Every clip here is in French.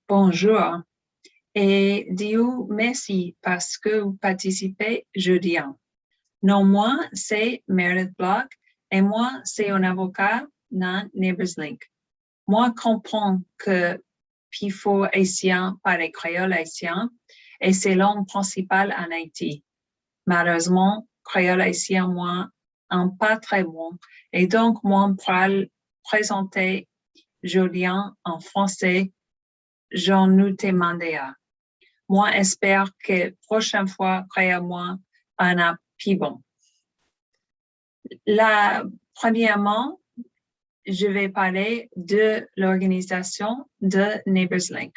Bonjour et Dieu merci parce que vous participez jeudi. Non, moi, c'est Meredith Block et moi, c'est un avocat dans NeighborsLink. Moi, comprends que PIFO haïtien par les créoles haïtiens et c'est langue principale en Haïti. Malheureusement, créole haïtien, moi, un pas très bon. Et donc, moi, je présenter jeudi en français. J'en nous demandé. Moi, j'espère que prochaine fois, croyez-moi, on a plus bon. Premièrement, je vais parler de l'organisation de NeighborsLink.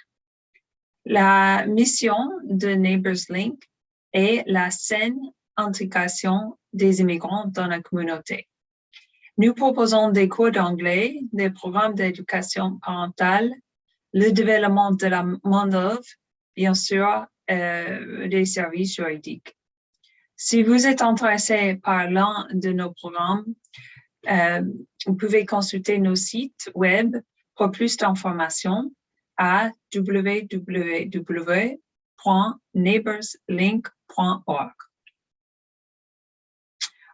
La mission de NeighborsLink est la saine intégration des immigrants dans la communauté. Nous proposons des cours d'anglais, des programmes d'éducation parentale, le développement de la main-d'œuvre, bien sûr, des services juridiques. Si vous êtes intéressé par l'un de nos programmes, vous pouvez consulter nos sites web pour plus d'informations à www.neighborslink.org.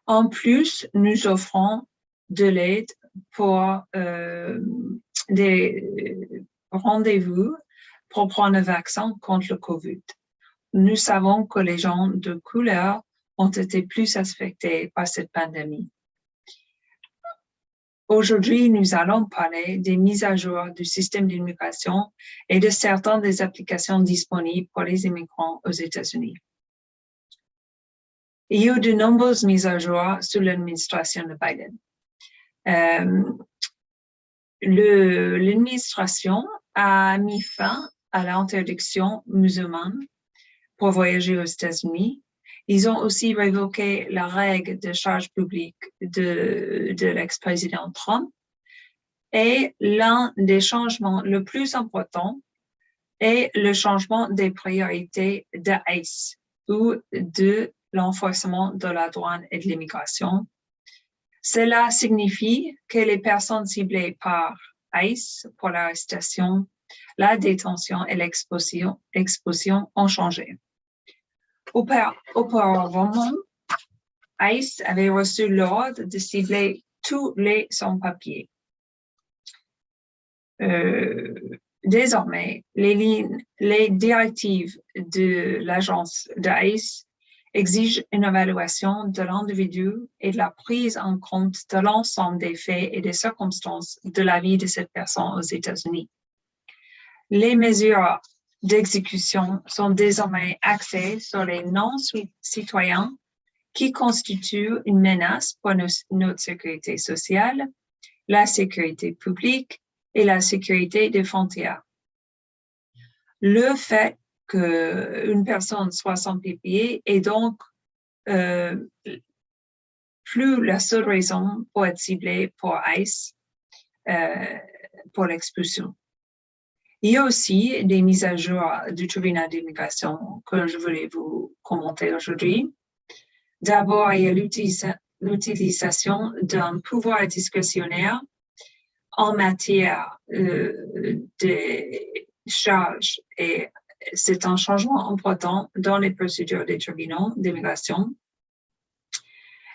En plus, nous offrons de l'aide pour des rendez-vous pour prendre le vaccin contre le COVID. Nous savons que les gens de couleur ont été plus affectés par cette pandémie. Aujourd'hui, nous allons parler des mises à jour du système d'immigration et de certaines des applications disponibles pour les immigrants aux États-Unis. Il y a eu de nombreuses mises à jour sous l'administration de Biden. L'administration a mis fin à l'interdiction musulmane pour voyager aux États-Unis. Ils ont aussi révoqué la règle de charge publique de l'ex-président Trump. Et l'un des changements le plus importants est le changement des priorités de ICE ou de l'enforcement de la douane et de l'immigration. Cela signifie que les personnes ciblées par ICE pour l'arrestation, la détention et l'exposition ont changé. Auparavant, ICE avait reçu l'ordre de cibler tous les sans-papiers. Désormais, les directives de l'agence de ICE exigent une évaluation de l'individu et de la prise en compte de l'ensemble des faits et des circonstances de la vie de cette personne aux États-Unis. Les mesures d'exécution sont désormais axées sur les non-citoyens qui constituent une menace pour notre sécurité sociale, la sécurité publique et la sécurité des frontières. Le fait qu'une personne soit sans papier est donc plus la seule raison pour être ciblée pour ICE, pour l'expulsion. Il y a aussi des mises à jour du tribunal d'immigration que je voulais vous commenter aujourd'hui. D'abord, il y a l'utilisation d'un pouvoir discrétionnaire en matière de charges et c'est un changement important dans les procédures des tribunaux d'immigration.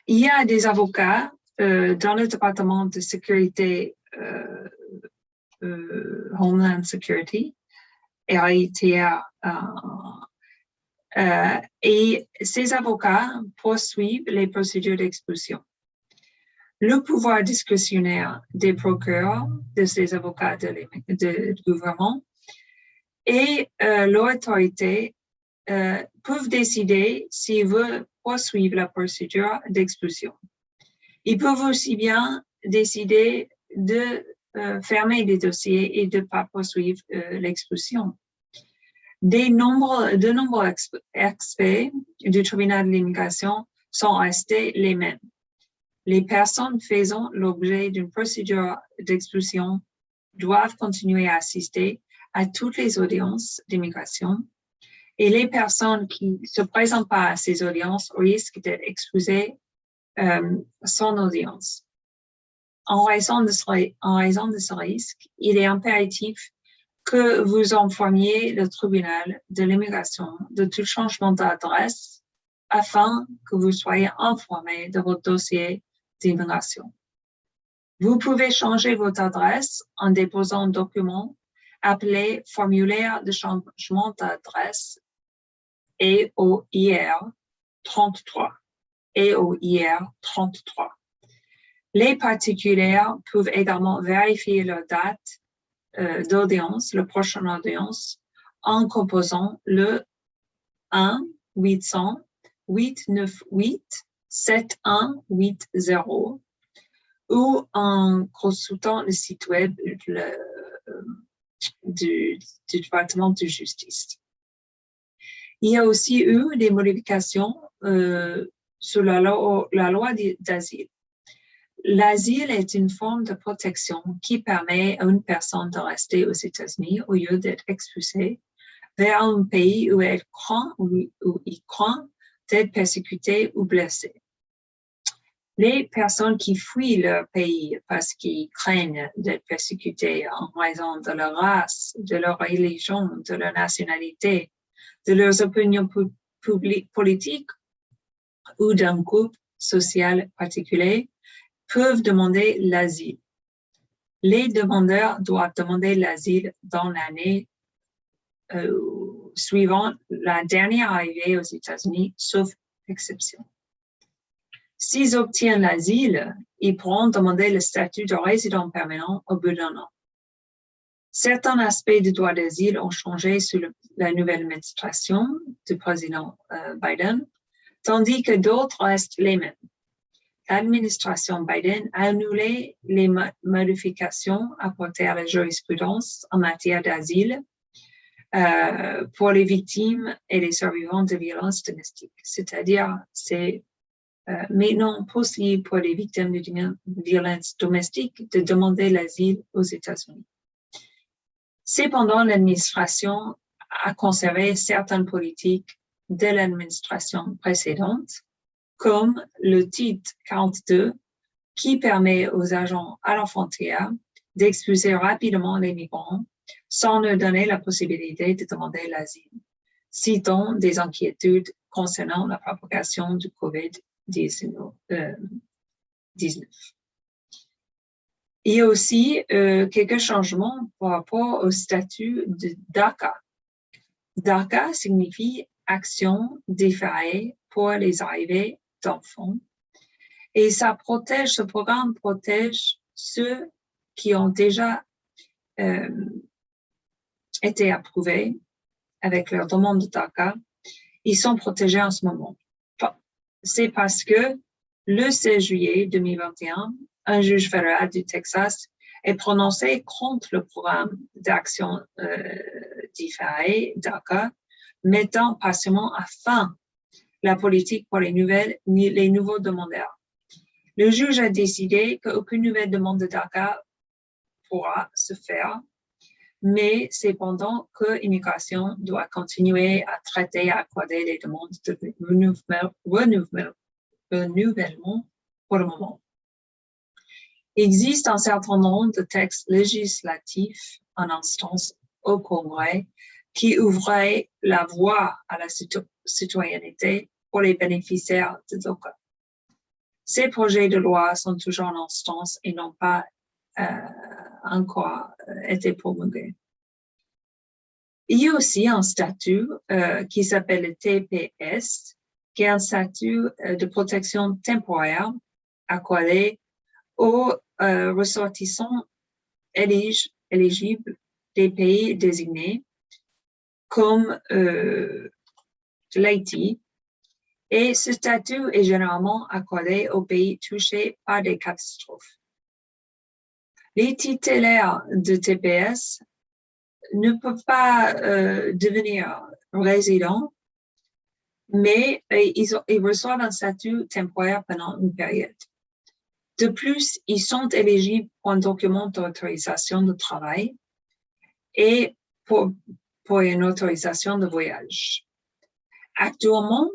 Il y a des avocats dans le département de sécurité Homeland Security, RITR, et ces avocats poursuivent les procédures d'expulsion. Le pouvoir discrétionnaire des procureurs, de ces avocats du gouvernement, et l'autorité peuvent décider s'ils veulent poursuivre la procédure d'expulsion. Ils peuvent aussi bien décider de fermer des dossiers et de ne pas poursuivre l'expulsion. De nombreux aspects du tribunal de l'immigration sont restés les mêmes. Les personnes faisant l'objet d'une procédure d'expulsion doivent continuer à assister à toutes les audiences d'immigration et les personnes qui ne se présentent pas à ces audiences risquent d'être expulsées sans audience. En raison de ce risque, il est impératif que vous informiez le tribunal de l'immigration de tout changement d'adresse afin que vous soyez informé de votre dossier d'immigration. Vous pouvez changer votre adresse en déposant un document appelé formulaire de changement d'adresse EOIR 33. EOIR 33. Les particuliers peuvent également vérifier leur date d'audience, la prochaine audience, en composant le 1-800-898-7180 ou en consultant le site web du département de justice. Il y a aussi eu des modifications sur la loi d'asile. L'asile est une forme de protection qui permet à une personne de rester aux États-Unis au lieu d'être expulsée vers un pays où il craint d'être persécuté ou blessé. Les personnes qui fuient leur pays parce qu'ils craignent d'être persécutés en raison de leur race, de leur religion, de leur nationalité, de leurs opinions politiques ou d'un groupe social particulier peuvent demander l'asile. Les demandeurs doivent demander l'asile dans l'année suivant la dernière arrivée aux États-Unis, sauf exception. S'ils obtiennent l'asile, ils pourront demander le statut de résident permanent au bout d'un an. Certains aspects du droit d'asile ont changé sous la nouvelle administration du président Biden, tandis que d'autres restent les mêmes. L'administration Biden a annulé les modifications apportées à la jurisprudence en matière d'asile pour les victimes et les survivants de violences domestiques. C'est-à-dire, c'est maintenant possible pour les victimes de violences domestiques de demander l'asile aux États-Unis. Cependant, l'administration a conservé certaines politiques de l'administration précédente, comme le titre 42, qui permet aux agents à la frontière d'expulser rapidement les migrants sans leur donner la possibilité de demander l'asile, citant des inquiétudes concernant la propagation du COVID-19. Il y a aussi quelques changements par rapport au statut de DACA. DACA signifie Action différée pour les arrivées d'enfants. Et ce programme protège ceux qui ont déjà été approuvés avec leur demande de DACA. Ils sont protégés en ce moment. C'est parce que le 16 juillet 2021, un juge fédéral du Texas est prononcé contre le programme d'action différée DACA, mettant partiellement à fin la politique pour les nouveaux demandeurs. Le juge a décidé qu'aucune nouvelle demande de DACA pourra se faire, mais cependant que l'immigration doit continuer à traiter et à accorder les demandes de renouvellement pour le moment. Il existe un certain nombre de textes législatifs en instance au Congrès qui ouvraient la voie à la citoyenneté pour les bénéficiaires de DACA. Ces projets de loi sont toujours en instance et n'ont pas encore été promulgués. Il y a aussi un statut qui s'appelle le TPS, qui est un statut de protection temporaire accordé aux ressortissants éligibles des pays désignés comme l'Haïti. Et ce statut est généralement accordé aux pays touchés par des catastrophes. Les titulaires de TPS ne peuvent pas devenir résidents, mais ils reçoivent un statut temporaire pendant une période. De plus, ils sont éligibles pour un document d'autorisation de travail et pour une autorisation de voyage. Actuellement,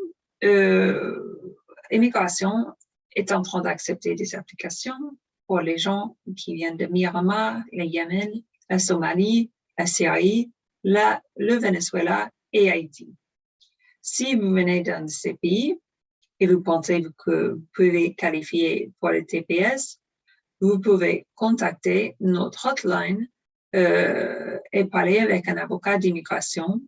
l'immigration est en train d'accepter des applications pour les gens qui viennent de Myanmar, le Yémen, la Somalie, la Syrie, le Venezuela et Haïti. Si vous venez d'un de ces pays et vous pensez que vous pouvez qualifier pour le TPS, vous pouvez contacter notre hotline et parler avec un avocat d'immigration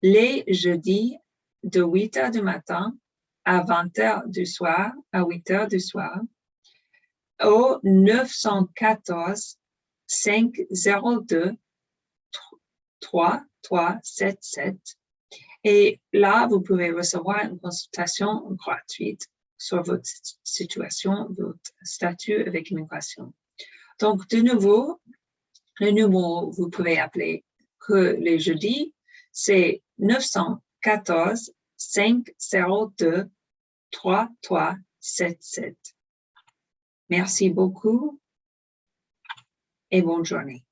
les jeudis de 8 heures du matin à 20 heures du soir, à 8 heures du soir, au 914 502 3377. Et là, vous pouvez recevoir une consultation gratuite sur votre situation, votre statut avec l'immigration. Donc, de nouveau, le numéro vous pouvez appeler que les jeudis, c'est 914 502 3377. Merci beaucoup et bonne journée.